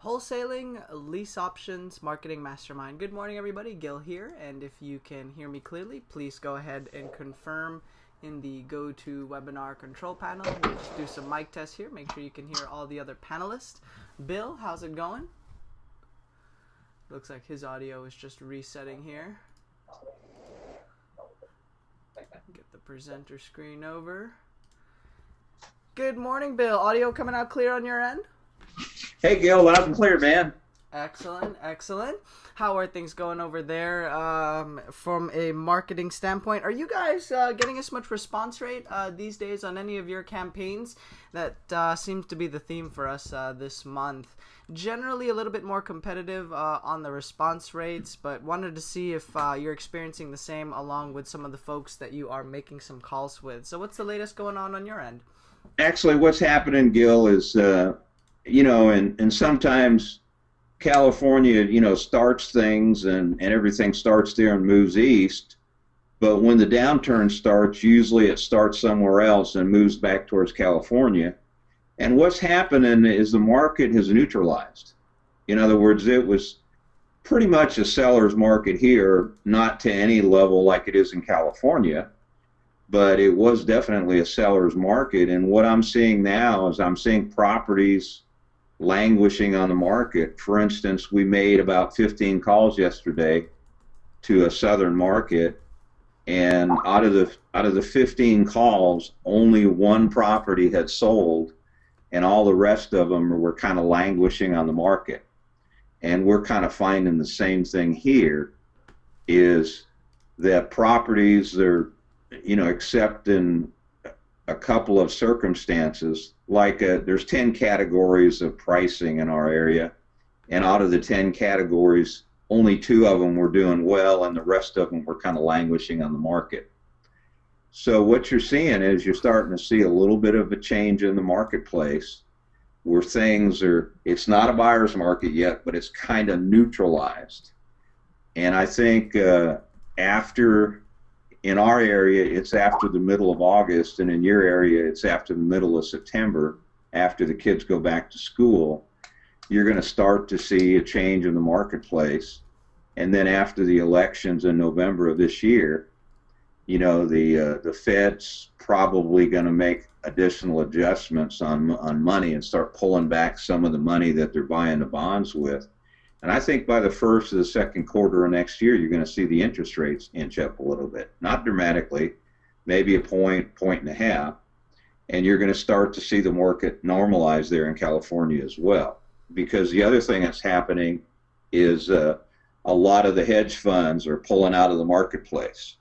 Wholesaling, lease options, marketing mastermind. Good morning, everybody. Gil here, and if you can hear me clearly, please go ahead and confirm in the GoToWebinar control panel. We'll just do some mic tests here. Make sure you can hear all the other panelists. Bill, how's it going? Looks like his audio is just resetting here. Get the presenter screen over. Good morning, Bill. Audio coming out clear on your end? Hey, Gil, loud and clear, man. Excellent, excellent. How are things going over there from a marketing standpoint? Are you guys getting as much response rate these days on any of your campaigns? That seems to be the theme for us this month. Generally a little bit more competitive on the response rates, but wanted to see if you're experiencing the same along with some of the folks that you are making some calls with. So what's the latest going on your end? Actually, what's happening, Gil, is, and sometimes California, starts things and everything starts there and moves east. But when the downturn starts, usually it starts somewhere else and moves back towards California. And what's happening is the market has neutralized. In other words, it was pretty much a seller's market here, not to any level like it is in California, but it was definitely a seller's market. And what I'm seeing now is I'm seeing properties languishing on the market. For instance, we made about 15 calls yesterday to a southern market, and out of the 15 calls, only one property had sold, and all the rest of them were kind of languishing on the market. And we're kind of finding the same thing here, is that properties are, except in a couple of circumstances, like there's 10 categories of pricing in our area, and out of the 10 categories, only 2 of them were doing well, and the rest of them were kind of languishing on the market. So what you're seeing is you're starting to see a little bit of a change in the marketplace where things are, it's not a buyer's market yet, but it's kind of neutralized. And I think in our area, it's after the middle of August, and in your area, it's after the middle of September, after the kids go back to school, you're going to start to see a change in the marketplace. And then after the elections in November of this year, the Fed's probably going to make additional adjustments on money and start pulling back some of the money that they're buying the bonds with. And I think by the first or the second quarter of next year, you're going to see the interest rates inch up a little bit. Not dramatically, maybe a point and a half. And you're going to start to see the market normalize there in California as well. Because the other thing that's happening is a lot of the hedge funds are pulling out of the marketplace.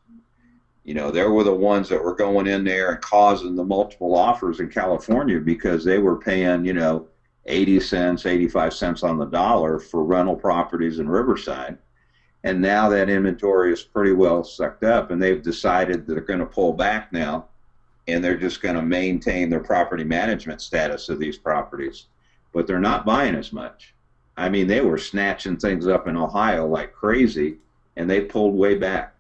They were the ones that were going in there and causing the multiple offers in California because they were paying, 80 cents, 85 cents on the dollar for rental properties in Riverside. And now that inventory is pretty well sucked up, and they've decided that they're going to pull back now, and they're just going to maintain their property management status of these properties. But they're not buying as much. I mean, they were snatching things up in Ohio like crazy, and they pulled way back.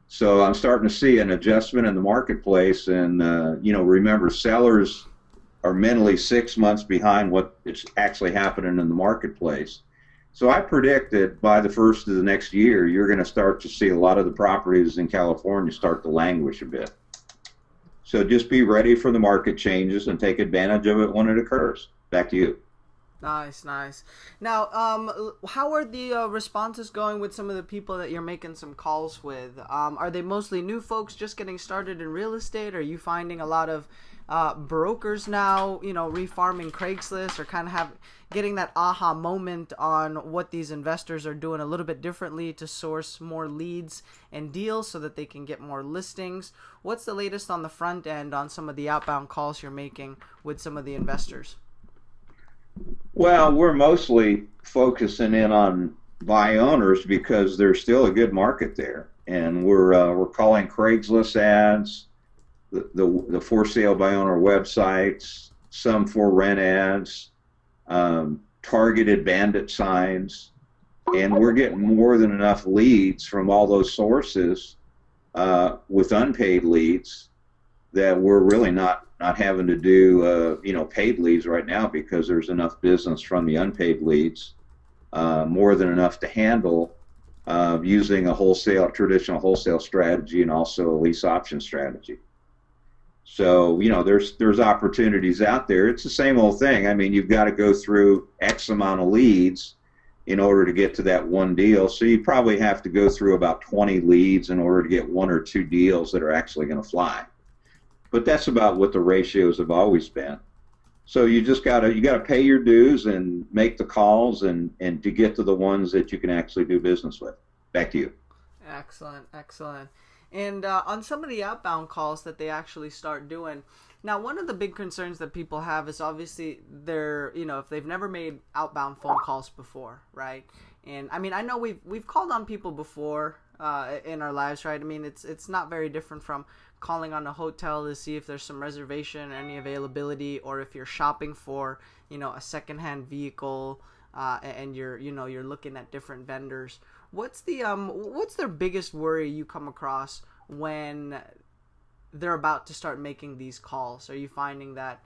So I'm starting to see an adjustment in the marketplace, and remember, sellers are mentally 6 months behind what is actually happening in the marketplace. So I predict that by the first of the next year, you're going to start to see a lot of the properties in California start to languish a bit. So just be ready for the market changes and take advantage of it when it occurs. Back to you. Nice, nice. Now, how are the responses going with some of the people that you're making some calls with? Are they mostly new folks just getting started in real estate? Are you finding a lot of brokers now, refarming Craigslist, or kind of getting that aha moment on what these investors are doing a little bit differently to source more leads and deals so that they can get more listings? What's the latest on the front end on some of the outbound calls you're making with some of the investors? Well, we're mostly focusing in on buy owners because there's still a good market there, and we're calling Craigslist ads, the for sale by owner websites, some for rent ads, targeted bandit signs, and we're getting more than enough leads from all those sources with unpaid leads that we're really not not having to do paid leads right now because there's enough business from the unpaid leads, more than enough to handle using a traditional wholesale strategy and also a lease option strategy. So, there's opportunities out there. It's the same old thing. I mean, you've got to go through X amount of leads in order to get to that one deal. So you probably have to go through about 20 leads in order to get one or two deals that are actually going to fly. But that's about what the ratios have always been. So you just got to pay your dues and make the calls and to get to the ones that you can actually do business with. Back to you. Excellent, excellent. And on some of the outbound calls that they actually start doing, now one of the big concerns that people have is obviously if they've never made outbound phone calls before, right? And I mean, I know we've called on people before in our lives, right? I mean, it's not very different from calling on a hotel to see if there's some reservation, any availability, or if you're shopping for a secondhand vehicle and you're looking at different vendors. What's their biggest worry you come across when they're about to start making these calls? Are you finding that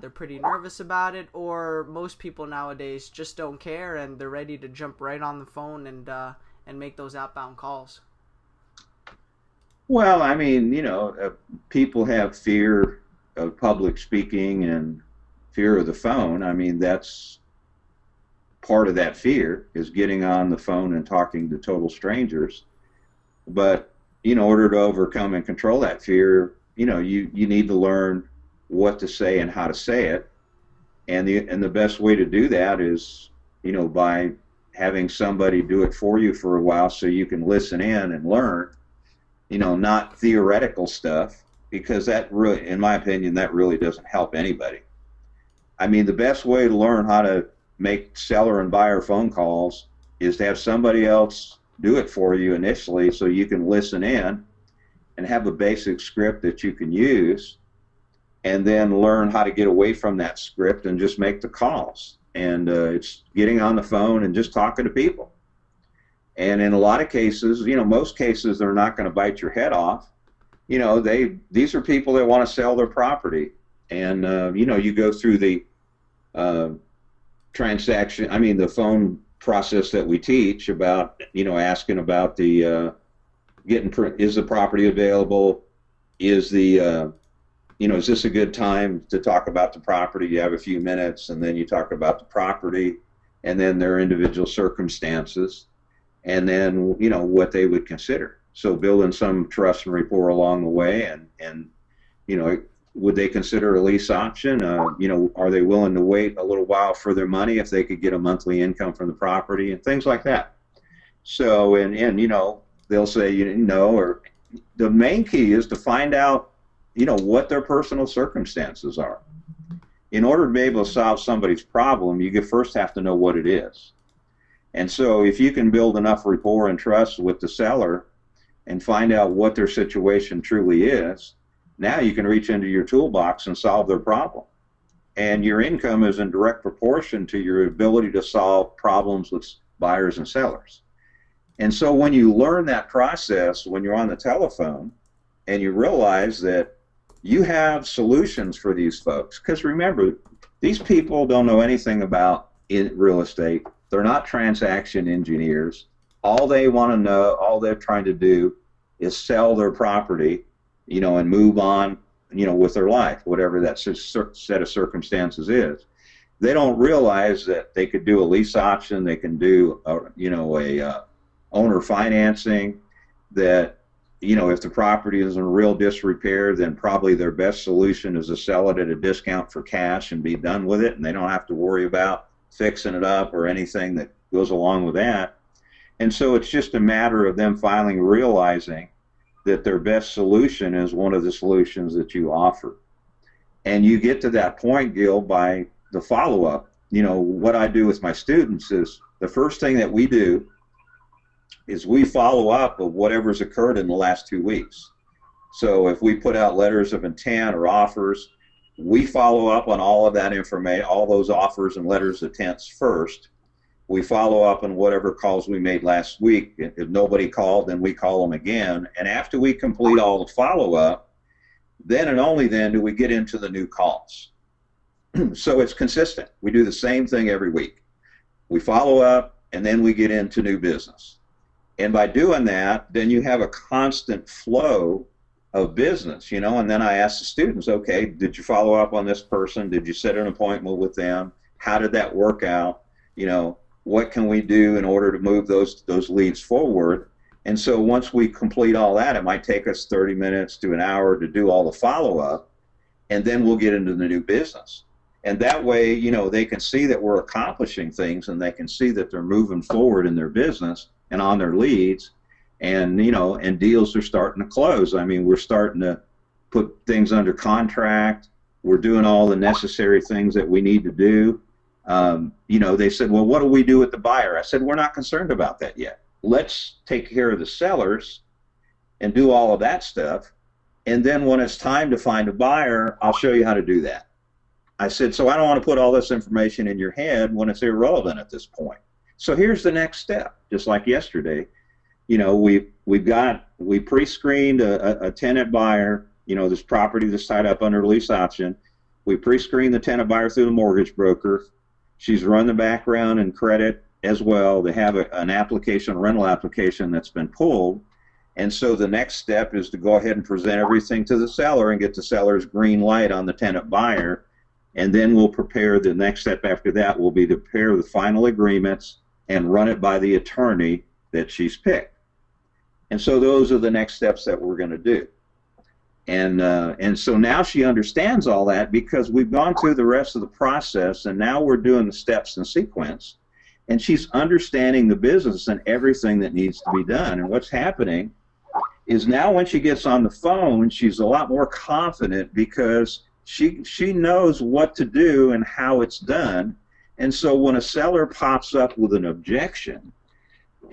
they're pretty nervous about it, or most people nowadays just don't care and they're ready to jump right on the phone and make those outbound calls? Well, I mean, people have fear of public speaking and fear of the phone. I mean, that's part of that fear, is getting on the phone and talking to total strangers. But in order to overcome and control that fear, you need to learn what to say and how to say it. And the best way to do that is, by having somebody do it for you for a while so you can listen in and learn, not theoretical stuff, because that really, in my opinion, that really doesn't help anybody. I mean, the best way to learn how to make seller and buyer phone calls is to have somebody else do it for you initially so you can listen in and have a basic script that you can use, and then learn how to get away from that script and just make the calls. And it's getting on the phone and just talking to people. And in a lot of cases, most cases, they're not going to bite your head off. These are people that want to sell their property. And, you go through the the phone process that we teach about, asking about the is the property available? Is is this a good time to talk about the property? You have a few minutes, and then you talk about the property and then their individual circumstances, and then, what they would consider. So building some trust and rapport along the way, and would they consider a lease option? Are they willing to wait a little while for their money if they could get a monthly income from the property, and things like that. So, and they'll say, or the main key is to find out, what their personal circumstances are. In order to be able to solve somebody's problem, you first have to know what it is. And so if you can build enough rapport and trust with the seller and find out what their situation truly is, now you can reach into your toolbox and solve their problem. And your income is in direct proportion to your ability to solve problems with buyers and sellers. And so when you learn that process, when you're on the telephone, and you realize that you have solutions for these folks, because remember, these people don't know anything about real estate. They're not transaction engineers. All they want to know, all they're trying to do is sell their property, and move on, with their life, whatever that set of circumstances is. They don't realize that they could do a lease option, they can do a owner financing, that if the property is in real disrepair, then probably their best solution is to sell it at a discount for cash and be done with it, and they don't have to worry about fixing it up or anything that goes along with that. And so it's just a matter of them finally realizing that their best solution is one of the solutions that you offer. And you get to that point, Gil, by the follow-up. What I do with my students is the first thing that we do is we follow up of whatever's occurred in the last 2 weeks. So if we put out letters of intent or offers, we follow up on all of that information, all those offers and letters of intent first. We follow up on whatever calls we made last week. If nobody called, then we call them again. And after we complete all the follow-up, Then and only then do we get into the new calls. So it's consistent. We do the same thing every week. We follow up, and then we get into new business. And by doing that, then you have a constant flow of business, and then I ask the students, okay, did you follow up on this person? Did you set an appointment with them? How did that work out? What can we do in order to move those leads forward? And so once we complete all that, it might take us 30 minutes to an hour to do all the follow-up, and then we'll get into the new business. And that way, they can see that we're accomplishing things, and they can see that they're moving forward in their business and on their leads, and and deals are starting to close. I mean, we're starting to put things under contract. We're doing all the necessary things that we need to do. They said, well, what do we do with the buyer? I said, we're not concerned about that yet. Let's take care of the sellers and do all of that stuff. And then when it's time to find a buyer, I'll show you how to do that. I said, so I don't want to put all this information in your head when it's irrelevant at this point. So here's the next step. Just like yesterday, we pre-screened a tenant buyer, this property that's tied up under lease option. We pre-screened the tenant buyer through the mortgage broker. She's run the background and credit as well. They have an application, a rental application that's been pulled. And so the next step is to go ahead and present everything to the seller and get the seller's green light on the tenant buyer. And then we'll prepare, the next step after that will be to prepare the final agreements and run it by the attorney that she's picked. And so those are the next steps that we're going to do. And so now she understands all that because we've gone through the rest of the process, and now we're doing the steps in sequence. And she's understanding the business and everything that needs to be done. And what's happening is now when she gets on the phone, she's a lot more confident because she knows what to do and how it's done. And so when a seller pops up with an objection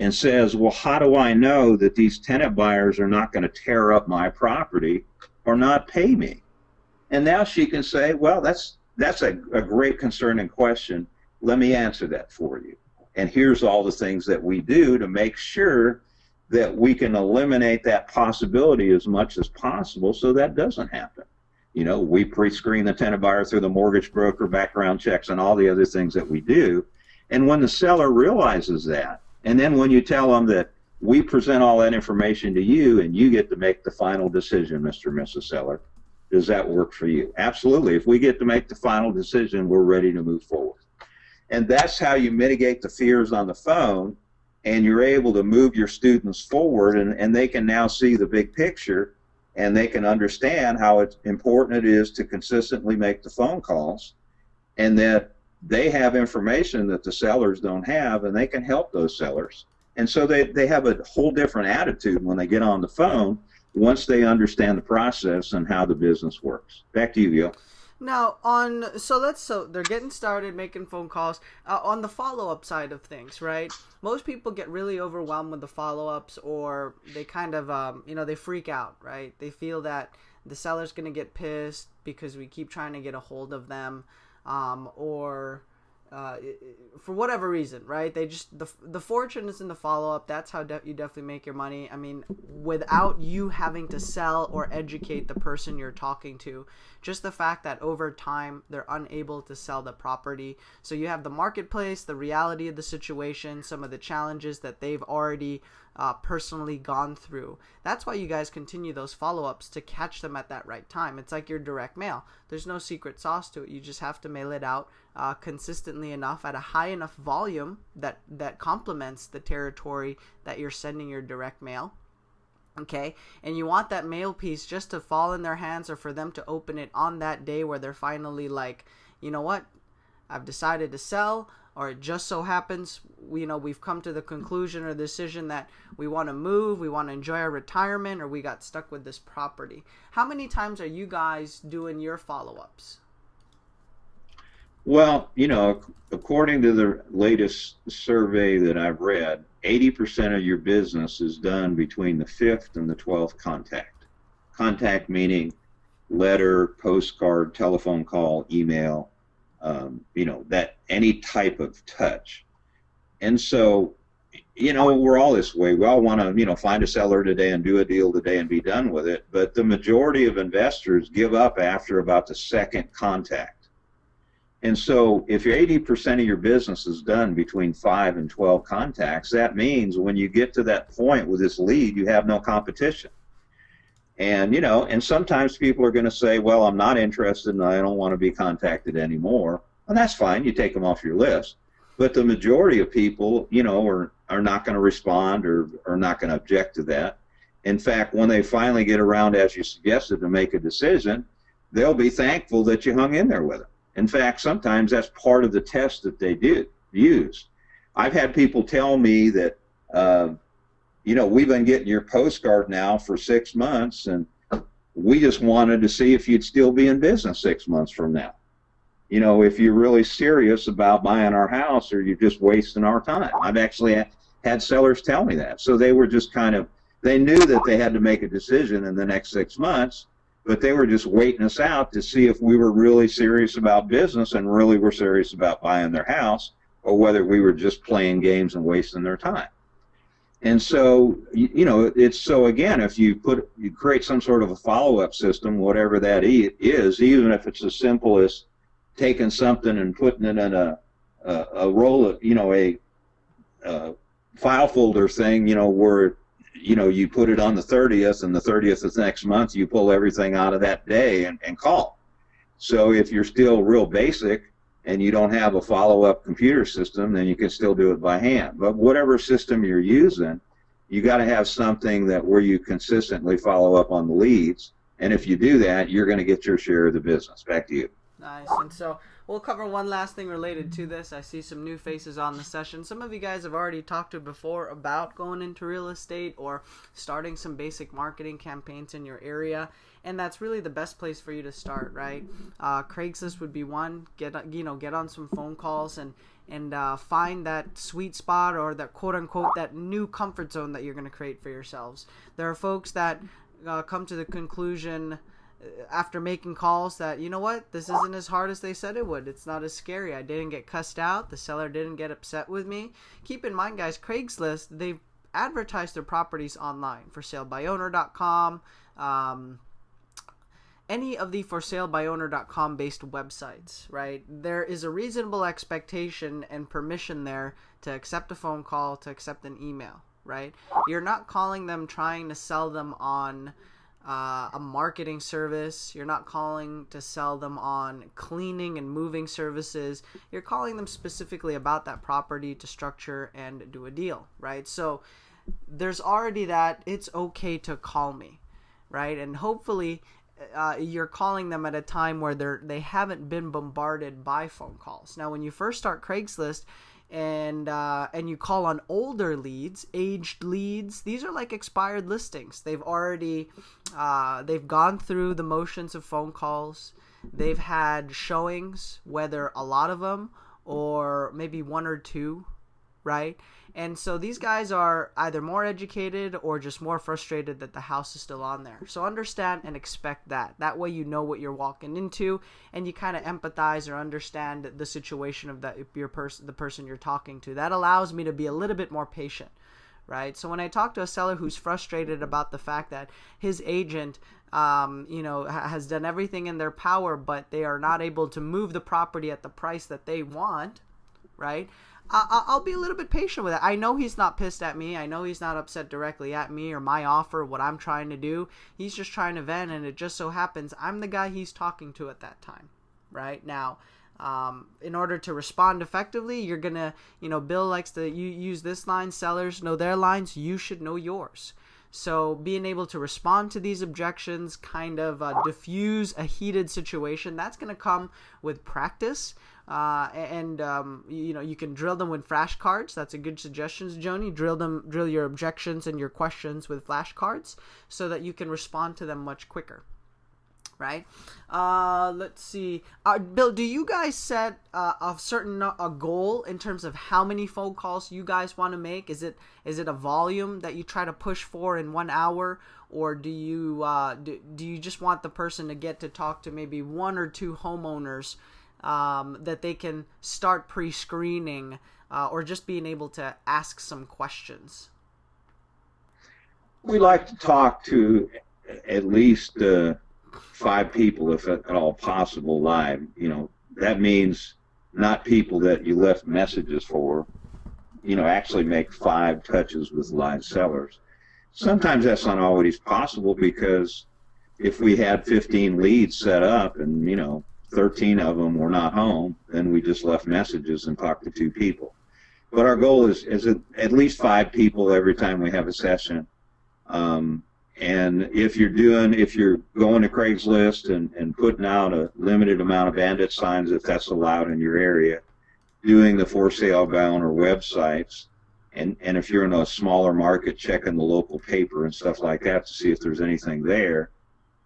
and says, well, how do I know that these tenant buyers are not going to tear up my property or not pay me? And now she can say, well, that's a great concerning question. Let me answer that for you. And here's all the things that we do to make sure that we can eliminate that possibility as much as possible so that doesn't happen. We pre-screen the tenant buyer through the mortgage broker, background checks, and all the other things that we do. And when the seller realizes that, and then when you tell them that we present all that information to you and you get to make the final decision, Mr. and Mrs. Seller, does that work for you? Absolutely. If we get to make the final decision, we're ready to move forward. And that's how you mitigate the fears on the phone, and you're able to move your students forward, and they can now see the big picture, and they can understand how important it is to consistently make the phone calls, and that they have information that the sellers don't have, and they can help those sellers. And so they have a whole different attitude when they get on the phone once they understand the process and how the business works. Back to you, Gil. Now, so they're getting started making phone calls. On the follow-up side of things, right? Most people get really overwhelmed with the follow-ups, or they kind of, they freak out, right? They feel that the seller's going to get pissed because we keep trying to get a hold of them, or for whatever reason, right? They just, the fortune is in the follow-up. That's how you definitely make your money. I mean, without you having to sell or educate the person you're talking to, just the fact that over time they're unable to sell the property. So you have the marketplace, the reality of the situation, some of the challenges that they've already personally gone through. That's why you guys continue those follow-ups, to catch them at that right time. It's like your direct mail. There's no secret sauce to it. You just have to mail it out consistently enough at a high enough volume that complements the territory that you're sending your direct mail. Okay, and you want that mail piece just to fall in their hands, or for them to open it on that day where they're finally like, you know what, I've decided to sell, or it just so happens, we've come to the conclusion or decision that we want to move, we want to enjoy our retirement, or we got stuck with this property. How many times are you guys doing your follow-ups? Well, according to the latest survey that I've read, 80% of your business is done between the 5th and the 12th contact. Contact meaning letter, postcard, telephone call, email, that any type of touch. And so, we're all this way. We all want to, find a seller today and do a deal today and be done with it. But the majority of investors give up after about the second contact. And so if your 80% of your business is done between 5 and 12 contacts, that means when you get to that point with this lead, you have no competition. And, and sometimes people are going to say, well, I'm not interested and I don't want to be contacted anymore. And that's fine. You take them off your list. But the majority of people, are not going to respond or are not going to object to that. In fact, when they finally get around, as you suggested, to make a decision, they'll be thankful that you hung in there with them. In fact, sometimes that's part of the test that they did use. I've had people tell me that, we've been getting your postcard now for 6 months, and we just wanted to see if you'd still be in business 6 months from now. If you're really serious about buying our house, or you're just wasting our time. I've actually had sellers tell me that. So they were just they knew that they had to make a decision in the next 6 months, but they were just waiting us out to see if we were really serious about business and really were serious about buying their house, or whether we were just playing games and wasting their time. And so, it's so, again, if you create some sort of a follow-up system, whatever that is, even if it's as simple as taking something and putting it in a roll of, a file folder thing, where, you put it on the 30th, and the 30th of next month, you pull everything out of that day and call. So if you're still real basic and you don't have a follow-up computer system, then you can still do it by hand. But whatever system you're using, you got to have something where you consistently follow up on the leads. And if you do that, you're going to get your share of the business. Back to you. Nice. And so we'll cover one last thing related to this. I see some new faces on the session. Some of you guys have already talked to before about going into real estate or starting some basic marketing campaigns in your area. And that's really the best place for you to start, right? Craigslist would be one. Get on some phone calls and find that sweet spot, or that quote unquote that new comfort zone that you're going to create for yourselves. There are folks that come to the conclusion after making calls that, this isn't as hard as they said it would. It's not as scary. I didn't get cussed out. The seller didn't get upset with me. Keep in mind, guys, Craigslist, they've advertised their properties online. ForSaleByOwner.com, any of the ForSaleByOwner.com based websites, right? There is a reasonable expectation and permission there to accept a phone call, to accept an email, right? You're not calling them trying to sell them on a marketing service. You're not calling to sell them on cleaning and moving services. You're calling them specifically about that property to structure and do a deal, right? So there's already that it's okay to call me, right? And hopefully you're calling them at a time where they haven't been bombarded by phone calls. Now, when you first start Craigslist, and you call on older leads, aged leads, these are like expired listings. They've already they've gone through the motions of phone calls. They've had showings, whether a lot of them or maybe one or two, right? And so these guys are either more educated or just more frustrated that the house is still on there. So understand and expect that. That way you know what you're walking into, and you kind of empathize or understand the situation of the person you're talking to. That allows me to be a little bit more patient, right? So when I talk to a seller who's frustrated about the fact that his agent has done everything in their power, but they are not able to move the property at the price that they want, right? I'll be a little bit patient with it. I know he's not pissed at me. I know he's not upset directly at me or my offer, what I'm trying to do. He's just trying to vent, and it just so happens I'm the guy he's talking to at that time, right? Now, in order to respond effectively, you're going to, Bill likes to use this line, sellers know their lines, you should know yours. So being able to respond to these objections, kind of diffuse a heated situation, that's going to come with practice. You can drill them with flashcards. That's a good suggestion, Joni. Drill your objections and your questions with flashcards so that you can respond to them much quicker. Right? Let's see. Bill, do you guys set a goal in terms of how many phone calls you guys want to make? Is it a volume that you try to push for in 1 hour, or do you just want the person to get to talk to maybe one or two homeowners that they can start pre-screening or just being able to ask some questions? We like to talk to at least 5 people, if at all possible, live. That means not people that you left messages for. Actually make 5 touches with live sellers. Sometimes that's not always possible, because if we had 15 leads set up and 13 of them were not home, then we just left messages and talked to 2 people. But our goal is at least 5 people every time we have a session. And if you're going to Craigslist and putting out a limited amount of bandit signs, if that's allowed in your area, doing the for sale by owner websites, and if you're in a smaller market, checking the local paper and stuff like that to see if there's anything there,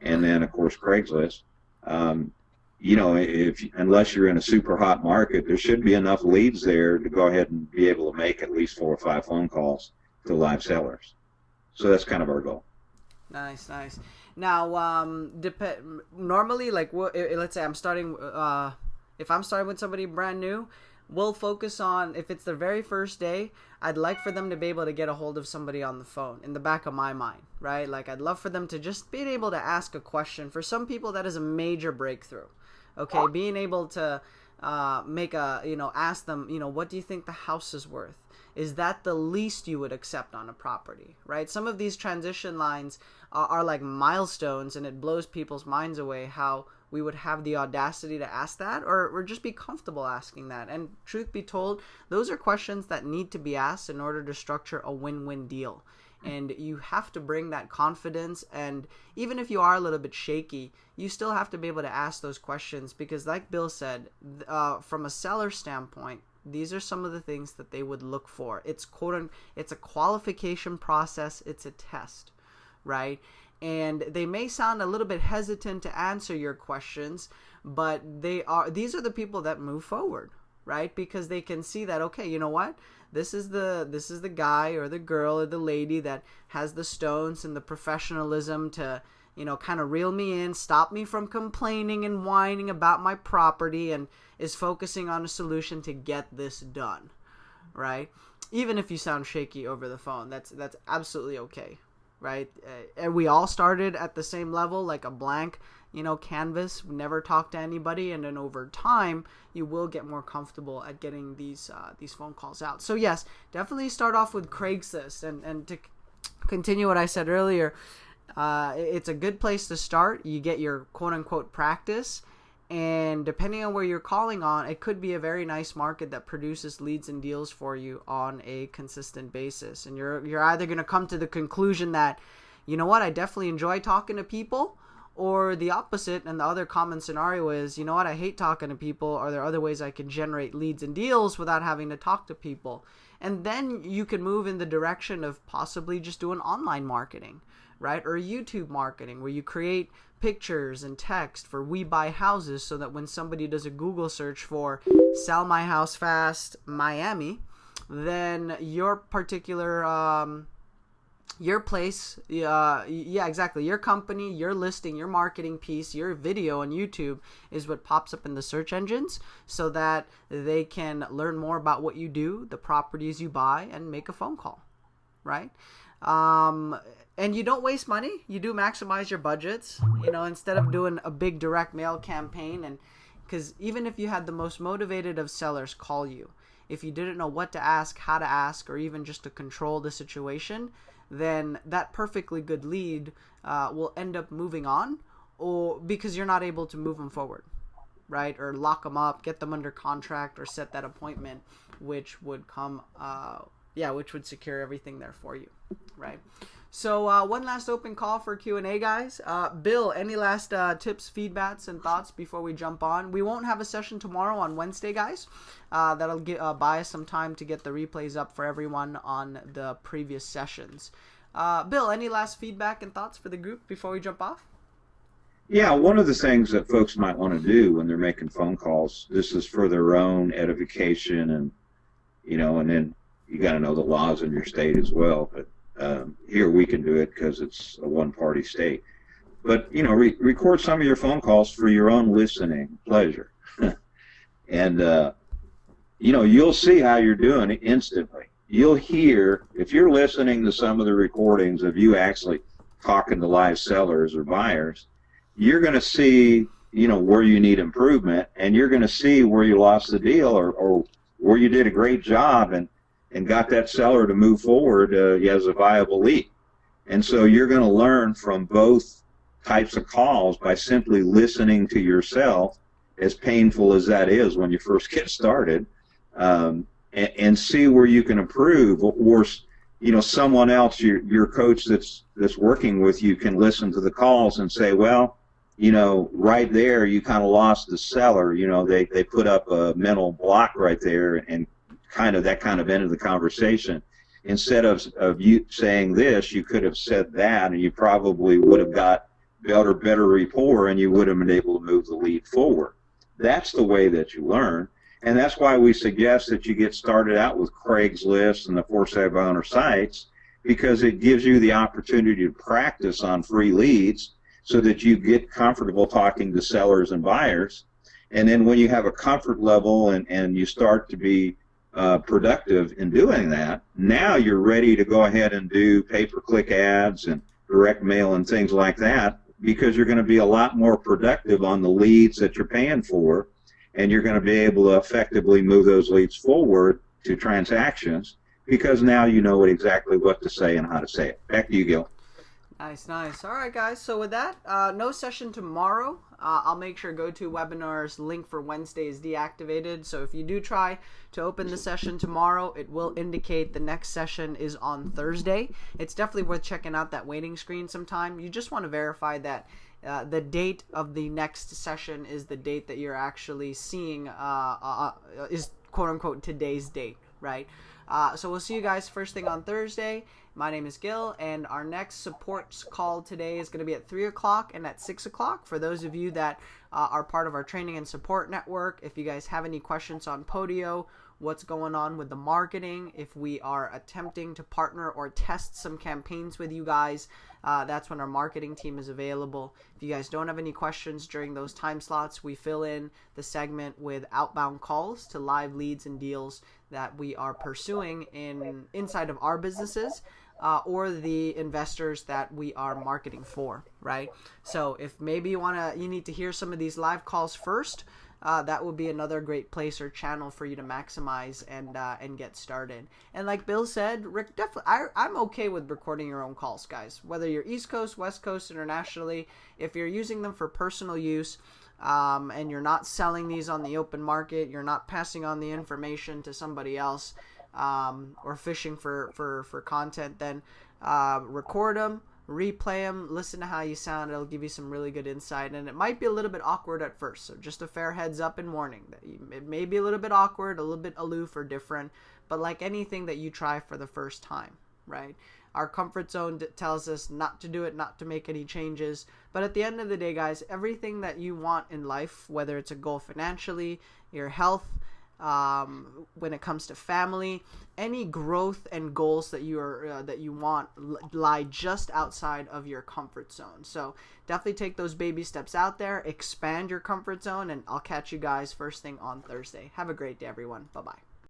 and then of course Craigslist. Unless you're in a super hot market, there should be enough leads there to go ahead and be able to make at least 4 or 5 phone calls to live sellers. So that's kind of our goal. Nice. Now, normally, like, let's say I'm starting, if I'm starting with somebody brand new, we'll focus on, if it's their very first day, I'd like for them to be able to get a hold of somebody on the phone in the back of my mind, right? Like, I'd love for them to just be able to ask a question. For some people, that is a major breakthrough. Okay, being able to ask them, what do you think the house is worth? Is that the least you would accept on a property, right? Some of these transition lines are like milestones, and it blows people's minds away how we would have the audacity to ask that, or just be comfortable asking that. And truth be told, those are questions that need to be asked in order to structure a win-win deal. And you have to bring that confidence, and even if you are a little bit shaky, you still have to be able to ask those questions, because like Bill said, from a seller standpoint, these are some of the things that they would look for. It's a qualification process. It's a test, right? And they may sound a little bit hesitant to answer your questions, but these are the people that move forward, right? Because they can see that, okay, you know what? This is the guy or the girl or the lady that has the stones and the professionalism to, kind of reel me in, stop me from complaining and whining about my property, and is focusing on a solution to get this done, right? Even if you sound shaky over the phone, that's absolutely okay, right? And we all started at the same level, like a blank, canvas, never talk to anybody, and then over time, you will get more comfortable at getting these phone calls out. So yes, definitely start off with Craigslist, and to continue what I said earlier, it's a good place to start. You get your quote-unquote practice, and depending on where you're calling on, it could be a very nice market that produces leads and deals for you on a consistent basis. And you're either going to come to the conclusion that, you know what, I definitely enjoy talking to people, or the opposite, and the other common scenario is, you know what, I hate talking to people. Are there other ways I can generate leads and deals without having to talk to people? And then you can move in the direction of possibly just doing online marketing, right? Or YouTube marketing, where you create pictures and text for We Buy Houses, so that when somebody does a Google search for Sell My House Fast Miami, then your particular your place, exactly, your company, your listing, your marketing piece, your video on YouTube is what pops up in the search engines, so that they can learn more about what you do, the properties you buy, and make a phone call, right? And you don't waste money. You do maximize your budgets, instead of doing a big direct mail campaign. And because even if you had the most motivated of sellers call you, if you didn't know what to ask, how to ask, or even just to control the situation, then that perfectly good lead will end up moving on, or because you're not able to move them forward, right? Or lock them up, get them under contract, or set that appointment, which would which would secure everything there for you, right? So one last open call for Q&A, guys. Bill, any last tips, feedbacks, and thoughts before we jump on? We won't have a session tomorrow on Wednesday, guys. That'll buy us some time to get the replays up for everyone on the previous sessions. Bill, any last feedback and thoughts for the group before we jump off? Yeah, one of the things that folks might want to do when they're making phone calls, this is for their own edification, and and then you got to know the laws in your state as well. But here we can do it because it's a one-party state. But record some of your phone calls for your own listening pleasure. And you'll see how you're doing instantly. You'll hear, if you're listening to some of the recordings of you actually talking to live sellers or buyers, you're going to see, where you need improvement, and you're going to see where you lost the deal, or where you did a great job and got that seller to move forward as a viable lead. And so you're going to learn from both types of calls by simply listening to yourself, as painful as that is when you first get started, and see where you can improve, or someone else, your coach that's working with you, can listen to the calls and say, well, right there you kind of lost the seller. They put up a mental block right there, and that kind of ended the conversation. Instead of you saying this, you could have said that, and you probably would have got better rapport, and you would have been able to move the lead forward. That's the way that you learn, and that's why we suggest that you get started out with Craigslist and the For Sale by Owner sites, because it gives you the opportunity to practice on free leads so that you get comfortable talking to sellers and buyers. And then when you have a comfort level and you start to be productive in doing that, now you're ready to go ahead and do pay-per-click ads and direct mail and things like that, because you're going to be a lot more productive on the leads that you're paying for, and you're going to be able to effectively move those leads forward to transactions, because now you know exactly what to say and how to say it. Back to you, Gil. Nice. All right, guys. So with that, no session tomorrow. I'll make sure GoToWebinar's link for Wednesday is deactivated. So if you do try to open the session tomorrow, it will indicate the next session is on Thursday. It's definitely worth checking out that waiting screen sometime. You just want to verify that the date of the next session is the date that you're actually seeing, is quote-unquote today's date, right? So we'll see you guys first thing on Thursday. My name is Gil, and our next support call today is going to be at 3 o'clock and at 6 o'clock. For those of you that are part of our training and support network, if you guys have any questions on Podio, what's going on with the marketing, if we are attempting to partner or test some campaigns with you guys, that's when our marketing team is available. If you guys don't have any questions during those time slots, we fill in the segment with outbound calls to live leads and deals that we are pursuing inside of our businesses, or the investors that we are marketing for, right? So if maybe you need to hear some of these live calls first, that would be another great place or channel for you to maximize and get started. And like Bill said, Rick, definitely, I'm okay with recording your own calls, guys. Whether you're East Coast, West Coast, internationally, if you're using them for personal use, and you're not selling these on the open market, you're not passing on the information to somebody else, or fishing for content, then record them, replay them, listen to how you sound. It'll give you some really good insight, and it might be a little bit awkward at first, so just a fair heads up and warning that it may be a little bit awkward, a little bit aloof or different, but like anything that you try for the first time, right? Our comfort zone tells us not to do it, not to make any changes, but at the end of the day, guys, everything that you want in life, whether it's a goal financially, your health, when it comes to family, any growth and goals that you want lie just outside of your comfort zone. So definitely take those baby steps out there, expand your comfort zone, and I'll catch you guys first thing on Thursday. Have a great day, everyone. Bye-bye.